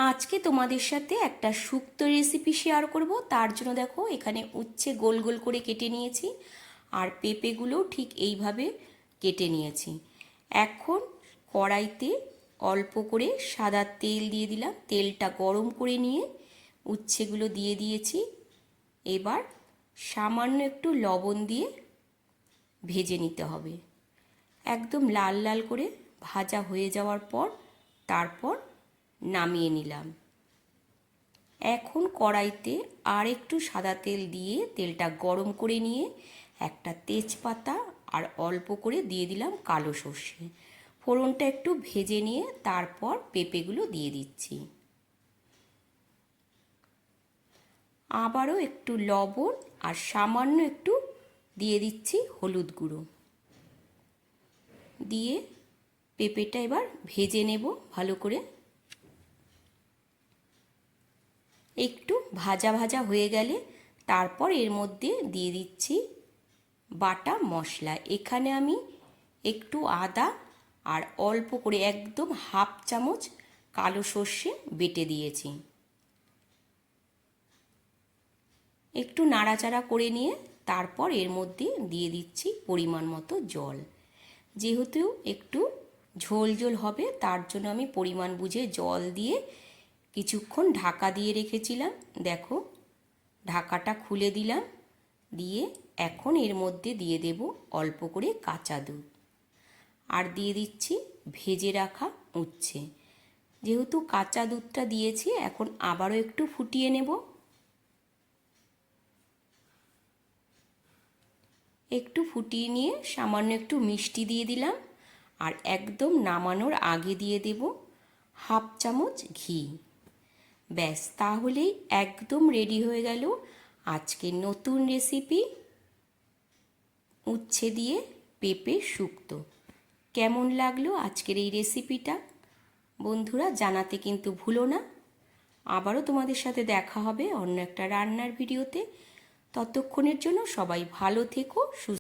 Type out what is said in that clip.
আজকে তোমাদের সাথে একটা শুক্তো রেসিপি শেয়ার করব। তার জন্য দেখো এখানে উচ্ছে গোল গোল করে কেটে নিয়েছি আর পেঁপেগুলো ঠিক এইভাবে কেটে নিয়েছি। এখন কড়াইতে অল্প করে সাদা তেল দিয়ে দিলাম। তেলটা গরম করে নিয়ে উচ্ছেগুলো দিয়ে দিয়েছি। এবার সামান্য একটু লবণ দিয়ে ভেজে নিতে হবে। একদম লাল লাল করে ভাজা হয়ে যাওয়ার পর তারপর নামিয়ে নিলাম। এখন কড়াইতে আর একটু সাদা তেল দিয়ে তেলটা গরম করে নিয়ে একটা তেজপাতা আর অল্প করে দিয়ে দিলাম কালো সর্ষে। ফোড়নটা একটু ভেজে নিয়ে তারপর পেঁপেগুলো দিয়ে দিচ্ছি। আবারও একটু লবণ আর সামান্য একটু দিয়ে দিচ্ছি হলুদ গুঁড়ো দিয়ে পেঁপেটা এবার ভেজে নেব ভালো করে। একটু ভাজা ভাজা হয়ে গেলে তারপর এর মধ্যে দিয়ে দিচ্ছি বাটা মশলা। এখানে আমি একটু আদা আর অল্প করে একদম হাফ চামচ কালো সর্ষে বেটে দিয়েছি। একটু নাড়াচাড়া করে নিয়ে তারপর এর মধ্যে দিয়ে দিচ্ছি পরিমাণ মতো জল। যেহেতু একটু ঝোল ঝোল হবে তার জন্য আমি পরিমাণ বুঝে জল দিয়ে কিছুক্ষণ ঢাকা দিয়ে রেখেছিলাম। দেখো ঢাকাটা খুলে দিলাম, দিয়ে এখন এর মধ্যে দিয়ে দেব অল্প করে কাঁচা দুধ আর দিয়ে দিচ্ছি ভেজে রাখা উচ্ছে। যেহেতু কাঁচা দুধটা দিয়েছি এখন আবারও একটু ফুটিয়ে নেব। একটু ফুটিয়ে নিয়ে সামান্য একটু মিষ্টি দিয়ে দিলাম আর একদম নামানোর আগে দিয়ে দেব হাফ চামচ ঘি। ব্যাস, তাহলেই একদম রেডি হয়ে গেল আজকের নতুন রেসিপি উচ্ছে দিয়ে পেঁপে শুক্তো। কেমন লাগলো আজকের এই রেসিপিটা বন্ধুরা জানাতে কিন্তু ভুলো না। আবারও তোমাদের সাথে দেখা হবে অন্য একটা রান্নার ভিডিওতে। ততক্ষণের জন্য সবাই ভালো থেকো, সুস্থ